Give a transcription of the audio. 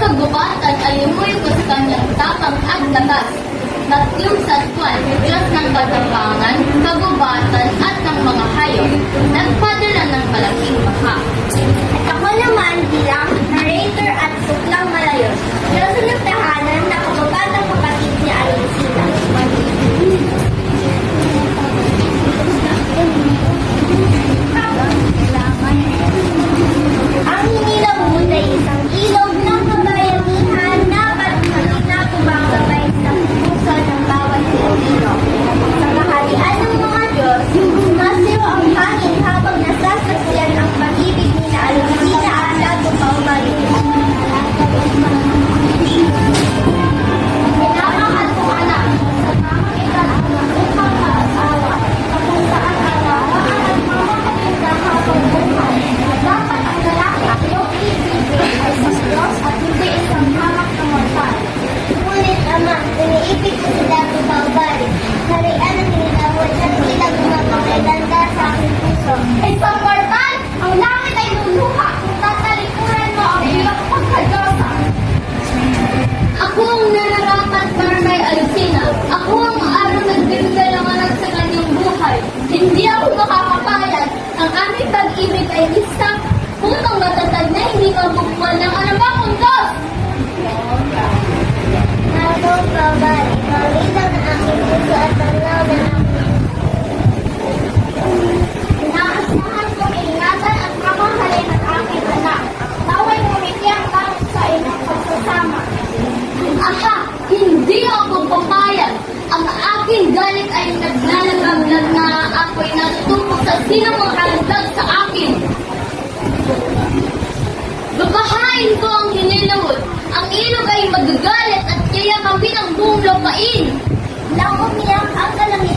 kagubatan ay umuwi ko sa kanyang tapang at lakas. Yung satwan, Diyos ng katapangan, kagubatan at ng mga hayop, nagpadala ng malaking baha. At ako naman bilang narrator at suklang malayos, Diyos ng tahanan na kababatang kapatid ni Alinsita. Ang hinilaw mo ay isang ilog ng kabayanihan na patuloy na kumagabay sa puso ng bawat Pilipino. Sa kaharian ng mga Diyos, masiw ang hangin habang nasasaksiyan ang pag-ibig ni na Alinsita at Dato Paubalik. Minamahal ko anak, sa tamang ikalak ng upang maasawa, kung saan kawakaan at mamakatinda habang buhay, dapat ang lalaki at iyong isipin ay sa Diyos at hindi isang hamak na mortal. Ngunit ama, iniipig ko si Dato Paubalik, harian ang nilawad at sila gumapakilanda sa aking puso. Isang mortal! Ang langit ay luluha kung tatalikuran mo ang iyong pagkadosa. Ako ang nararapat para kay Alcina. Ako ang araw nagbibigay ng anak sa kanyang buhay. Hindi ako makakapayag. Ang aming pag-ibig ay isang punong matatag na hindi mabukwan ng anumang mundos. Dato Paubalik, pawinaw ng aking puso at panglaw ng aking inaasahan kong ingatan at mamahalin ang aking anak. Naway ngumiti ang langit sa inyong pagsasama. Aha, hindi ako papayag. Ang aking galit ay naglalagablag na ako'y natutupok sa sinong makalandag sa akin. Babahain ko ang hinilawot. Ang ilog ay magagalit at kaya kami ng buong lupain. Nang umiyak ang kalangitan